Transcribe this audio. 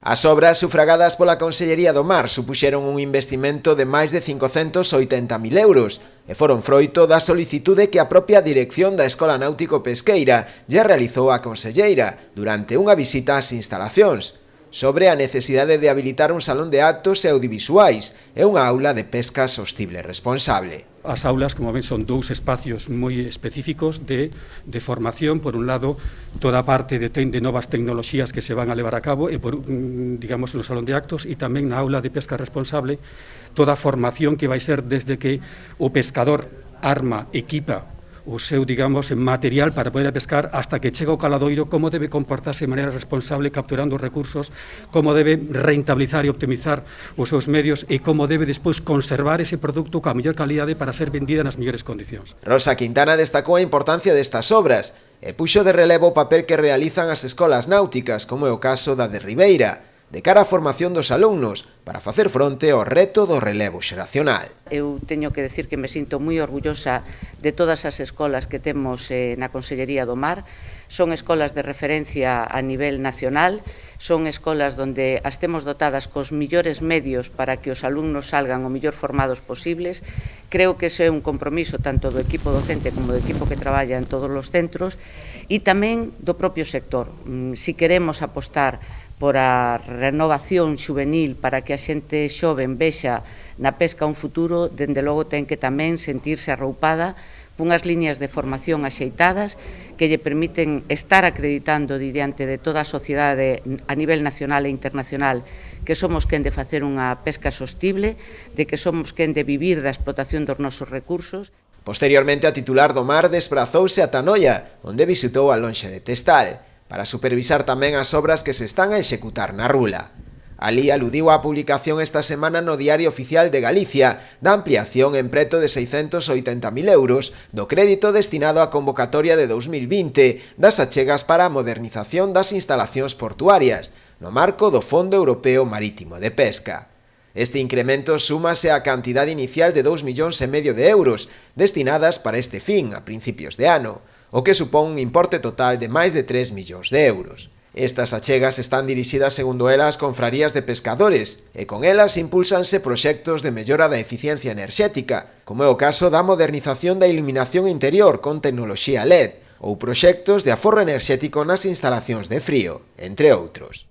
As obras sufragadas pola Consellería do Mar supuxeron un investimento de máis de 580.000 euros e foron froito da solicitude que a propia dirección da Escola Náutico Pesqueira lle realizou á conselleira durante unha visita ás instalacións sobre a necesidade de habilitar un salón de actos e audiovisuais e unha aula de pesca sostible e responsable. As aulas, como ven, son dous espacios moi específicos de formación. Por un lado, toda a parte de novas tecnoloxías que se van a levar a cabo e, digamos, no salón de actos, e tamén na aula de pesca responsable, toda a formación que vai ser desde que o pescador arma, equipa o seu, digamos, material para poder pescar hasta que chega ao caladoiro, como debe comportarse de maneira responsable capturando os recursos, como debe rentabilizar e optimizar os seus medios e como debe despois conservar ese produto coa mellor calidade para ser vendida nas mellores condicións. Rosa Quintana destacou a importancia destas obras e puxo de relevo o papel que realizan as escolas náuticas, como é o caso da de Ribeira, de cara á formación dos alumnos para facer fronte ao reto do relevo xeracional. Eu teño que decir que me sinto moi orgullosa de todas as escolas que temos na Consellería do Mar. Son escolas de referencia a nivel nacional, son escolas onde as temos dotadas cos millores medios para que os alumnos salgan o mellor formados posibles. Creo que ese é un compromiso tanto do equipo docente como do equipo que traballa en todos os centros e tamén do propio sector. Si queremos apostar por a renovación xuvenil para que a xente xoven vexa na pesca un futuro, dende logo ten que tamén sentirse arroupada cunhas liñas de formación axeitadas que lle permiten estar acreditando diante de toda a sociedade a nivel nacional e internacional que somos quen de facer unha pesca sostible, de que somos quen de vivir da explotación dos nosos recursos. Posteriormente, a titular do Mar desprazouse a Tanoia, onde visitou a lonxe de Testal, para supervisar tamén as obras que se están a executar na Rula. Alí aludiu á publicación esta semana no Diario Oficial de Galicia da ampliación en preto de 680.000 euros do crédito destinado á convocatoria de 2020 das achegas para a modernización das instalacións portuarias no marco do Fondo Europeo Marítimo de Pesca. Este incremento súmase á cantidade inicial de 2,5 millóns de euros destinadas para este fin a principios de ano, o que supón un importe total de máis de 3 millóns de euros. Estas achegas están dirixidas, segundo ela, ás confrarías de pescadores, e con elas impúlsanse proxectos de mellora da eficiencia enerxética, como é o caso da modernización da iluminación interior con tecnoloxía LED, ou proxectos de aforro enerxético nas instalacións de frío, entre outros.